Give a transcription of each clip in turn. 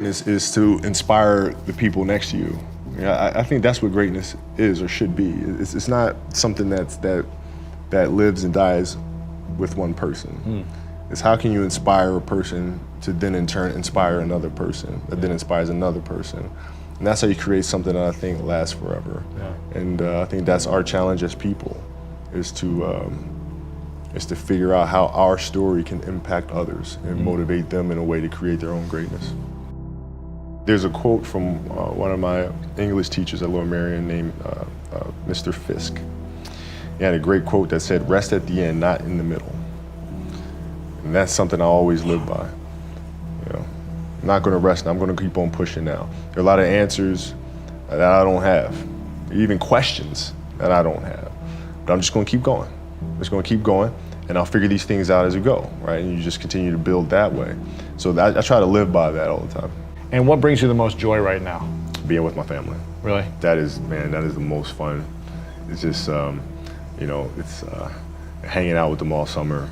Is to inspire the people next to you. I think that's what greatness is or should be. It's not something that lives and dies with one person. It's how can you inspire a person to then in turn inspire another person that then inspires another person. And that's how you create something that I think lasts forever. And I think that's our challenge as people, is to figure out how our story can impact others and motivate them in a way to create their own greatness. There's a quote from one of my English teachers at Lower Merion named Mr. Fisk. He had a great quote that said, "Rest at the end, not in the middle." And that's something I always live by. You know, I'm not going to rest now, I'm going to keep on pushing now. There are a lot of answers that I don't have, even questions that I don't have. But I'm just going to keep going. I'm just going to keep going, and I'll figure these things out as we go, right? And you just continue to build that way. So I try to live by that all the time. And what brings you the most joy right now? Being with my family. Really? That is the most fun. It's just, it's hanging out with them all summer,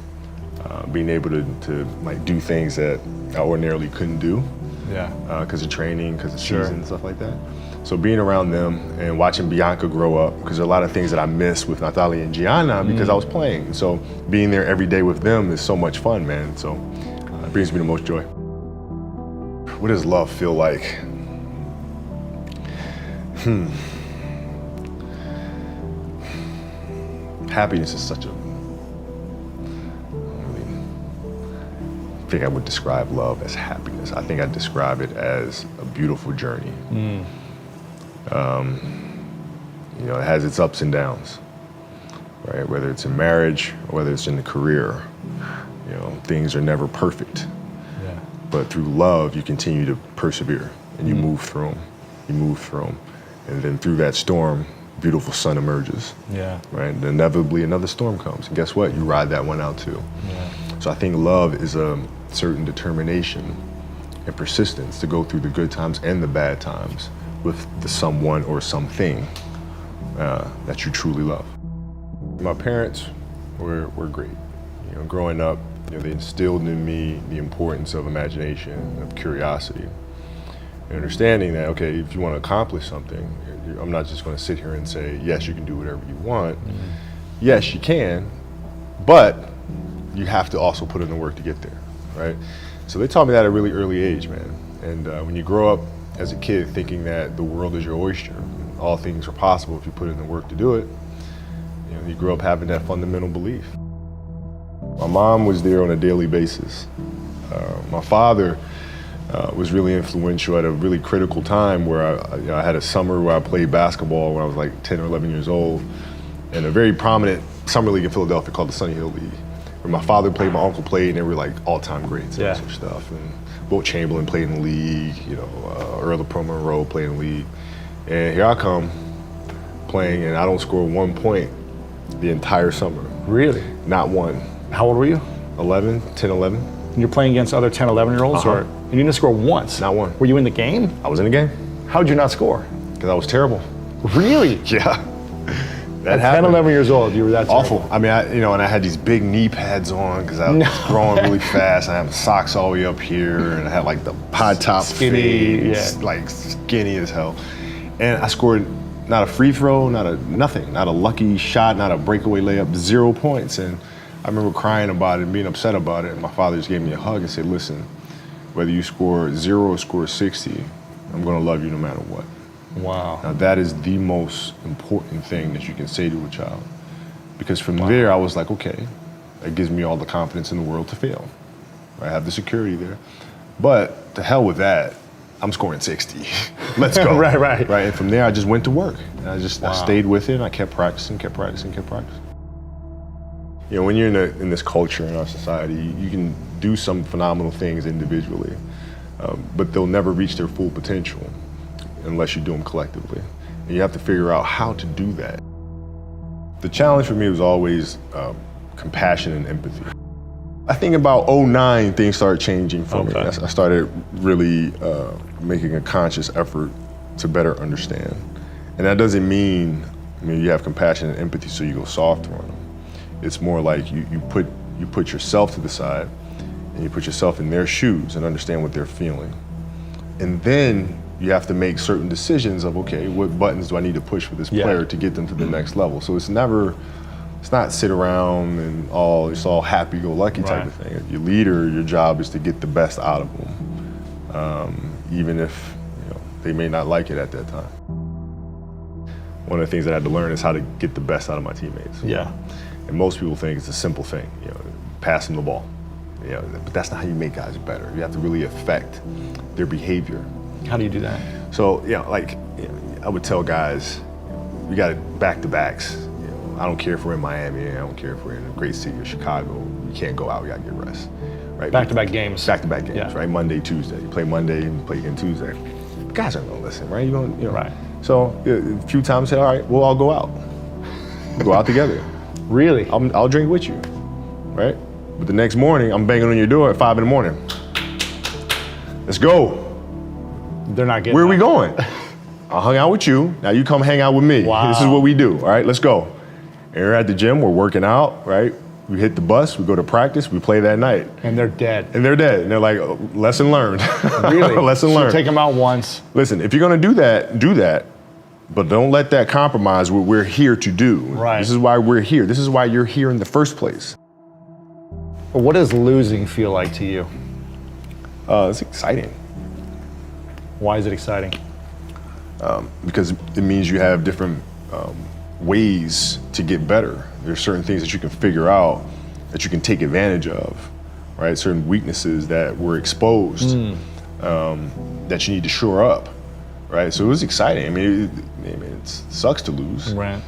being able to like do things that I ordinarily couldn't do. Yeah. Because of training, because of season, and stuff like that. So being around them and watching Bianca grow up, because there are a lot of things that I miss with Natalia and Gianna because I was playing. So being there every day with them is so much fun, man. So it brings me the most joy. What does love feel like? Happiness is such a, I think I would describe love as happiness. I think I'd describe it as a beautiful journey. It has its ups and downs, right? Whether it's in marriage or whether it's in the career, things are never perfect. But through love, you continue to persevere and you move through them. You move through them. And then through that storm, beautiful sun emerges. Right? And inevitably another storm comes. And guess what? You ride that one out too. So I think love is a certain determination and persistence to go through the good times and the bad times with the someone or something that you truly love. My parents were great. Growing up, they instilled in me the importance of imagination, of curiosity, and understanding that, okay, if you want to accomplish something, I'm not just going to sit here and say, yes, you can do whatever you want. Yes, you can, but you have to also put in the work to get there, right? So they taught me that at a really early age, man. And when you grow up as a kid thinking that the world is your oyster, and all things are possible if you put in the work to do it, you grow up having that fundamental belief. My mom was there on a daily basis. My father was really influential at a really critical time where I had a summer where I played basketball when I was like 10 or 11 years old in a very prominent summer league in Philadelphia called the Sunny Hill League, where my father played, my uncle played, and they were like all-time greats and such stuff. And Wilt Chamberlain played in the league, Earl of Pro Monroe played in the league. And here I come playing, and I don't score 1 point the entire summer. Really? Not one. How old were you? 11, 10, 11. And you're playing against other 10, 11-year-olds? Or and you didn't score once? Not one. Were you in the game? I was in the game. How did you not score? Because I was terrible. Really? Yeah. At 10, 11 years old, you were that awful. terrible. I mean, and I had these big knee pads on because I was growing really fast. I had socks all the way up here, and I had like the high top skinny, fades, like skinny as hell. And I scored not a free throw, nothing, not a lucky shot, not a breakaway layup, 0 points. And I remember crying about it and being upset about it. And my father just gave me a hug and said, listen, whether you score 0 or score 60, I'm gonna love you no matter what. Wow. Now that is the most important thing that you can say to a child. Because from there I was like, okay, that gives me all the confidence in the world to fail. I have the security there. But to hell with that, I'm scoring 60. Let's go. Right. And from there I just went to work. And I stayed with it, and I kept practicing. When you're in this culture in our society, you can do some phenomenal things individually, but they'll never reach their full potential unless you do them collectively. And you have to figure out how to do that. The challenge for me was always compassion and empathy. I think about 2009, things started changing for me. I started really making a conscious effort to better understand. And that doesn't mean, you have compassion and empathy so you go softer on them. It's more like you put yourself to the side and you put yourself in their shoes and understand what they're feeling. And then you have to make certain decisions of, okay, what buttons do I need to push for this player to get them to the next level? So it's not sit around and it's all happy-go-lucky type of thing. Your leader, your job is to get the best out of them, even if they may not like it at that time. One of the things that I had to learn is how to get the best out of my teammates. Yeah. And most people think it's a simple thing, pass them the ball. But that's not how you make guys better. You have to really affect their behavior. How do you do that? So, I would tell guys, we got back-to-backs. I don't care if we're in Miami, I don't care if we're in a great city of Chicago, you can't go out, we gotta get rest. Right? Back-to-back games. Back-to-back games, right? Monday, Tuesday. You play Monday and play again Tuesday. Guys aren't gonna listen, right? Right. So a few times I said, all right, we'll all go out. We'll go out together. Really? I'll drink with you, right? But the next morning, I'm banging on your door at 5 a.m. Let's go. They're not getting Where are we going? I hung out with you, now you come hang out with me. Wow. This is what we do, all right, let's go. And we're at the gym, we're working out, right? We hit the bus, we go to practice, we play that night. And they're dead. And they're dead. And they're like, oh, lesson learned. Really? Lesson learned. So take them out once. Listen, if you're gonna do that, but don't let that compromise what we're here to do. Right. This is why we're here. This is why you're here in the first place. What does losing feel like to you? It's exciting. Why is it exciting? Because it means you have different ways to get better. There's certain things that you can figure out that you can take advantage of, right? Certain weaknesses that were exposed that you need to shore up, right? So it was exciting. I mean, it sucks to lose, Right.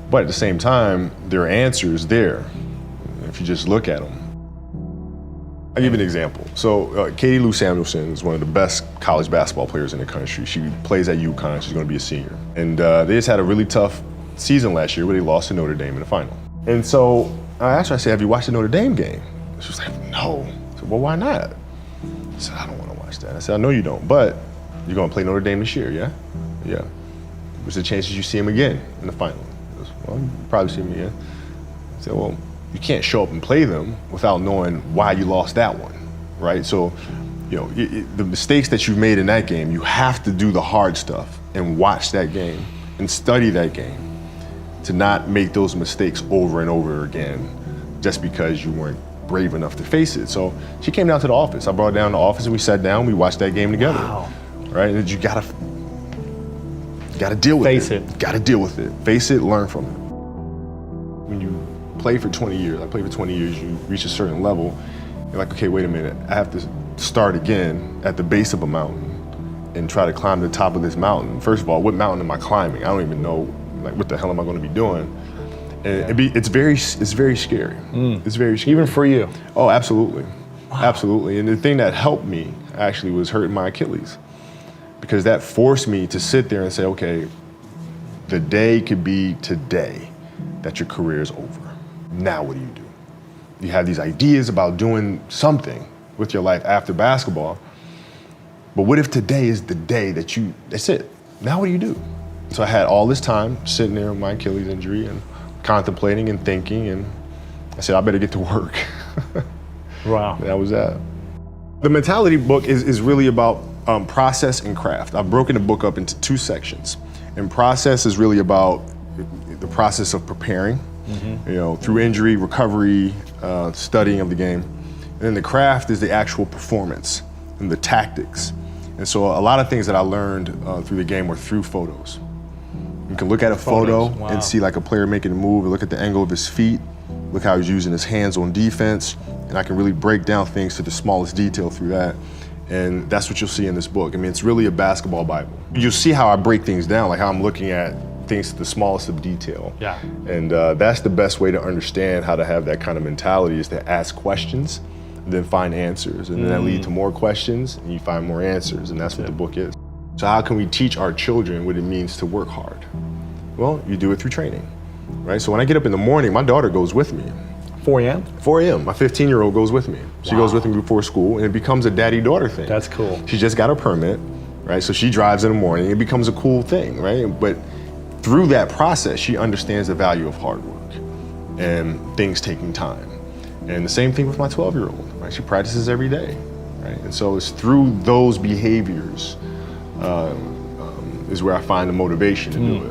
but at the same time, there are answers there if you just look at them. I'll give you an example. So Katie Lou Samuelson is one of the best college basketball players in the country. She plays at UConn, she's gonna be a senior. And they just had a really tough season last year where they lost to Notre Dame in the final. And so I asked her, I said, have you watched the Notre Dame game? She was like, no. I said, well, why not? I said, I don't wanna watch that. I said, I know you don't, but you're gonna play Notre Dame this year, yeah? Yeah. What's the chances you see him again in the final? Goes, well, you probably see him again. I said, well, you can't show up and play them without knowing why you lost that one, right? So, the mistakes that you've made in that game, you have to do the hard stuff and watch that game and study that game to not make those mistakes over and over again just because you weren't brave enough to face it. So she came down to the office. I brought her down to the office and we sat down, we watched that game together. Wow. Right? And you gotta deal with Face it. Gotta deal with it. Face it, learn from it. When you play for 20 years, I played for 20 years, you reach a certain level, you're like, okay, wait a minute, I have to start again at the base of a mountain and try to climb the top of this mountain. First of all, what mountain am I climbing? I don't even know, like, what the hell am I gonna be doing? And it's very scary. It's very scary. Even for you? Oh, absolutely. Wow. Absolutely. And the thing that helped me actually was hurting my Achilles, because that forced me to sit there and say, okay, the day could be today that your career is over. Now what do? You have these ideas about doing something with your life after basketball, but what if today is the day that's it? Now what do you do? So I had all this time sitting there with my Achilles injury and contemplating and thinking, and I said, I better get to work. Wow. That was that. The mentality book is really about process and craft. I've broken the book up into 2 sections. And process is really about the process of preparing, through injury, recovery, studying of the game. And then the craft is the actual performance and the tactics. And so a lot of things that I learned through the game were through photos. You can look at a photo and see like a player making a move, and look at the angle of his feet, look how he's using his hands on defense, and I can really break down things to the smallest detail through that. And that's what you'll see in this book. I mean, it's really a basketball Bible. You'll see how I break things down, like how I'm looking at things to the smallest of detail. Yeah. And that's the best way to understand how to have that kind of mentality, is to ask questions, then find answers. And then that leads to more questions, and you find more answers, and that's what the book is. So how can we teach our children what it means to work hard? Well, you do it through training, right? So when I get up in the morning, my daughter goes with me. 4 a.m.? 4 a.m. My 15-year-old goes with me. She goes with me before school, and it becomes a daddy-daughter thing. That's cool. She just got her permit, right? So she drives in the morning. It becomes a cool thing, right? But through that process, she understands the value of hard work and things taking time. And the same thing with my 12-year-old, right? She practices every day. right? And so it's through those behaviors is where I find the motivation to do it.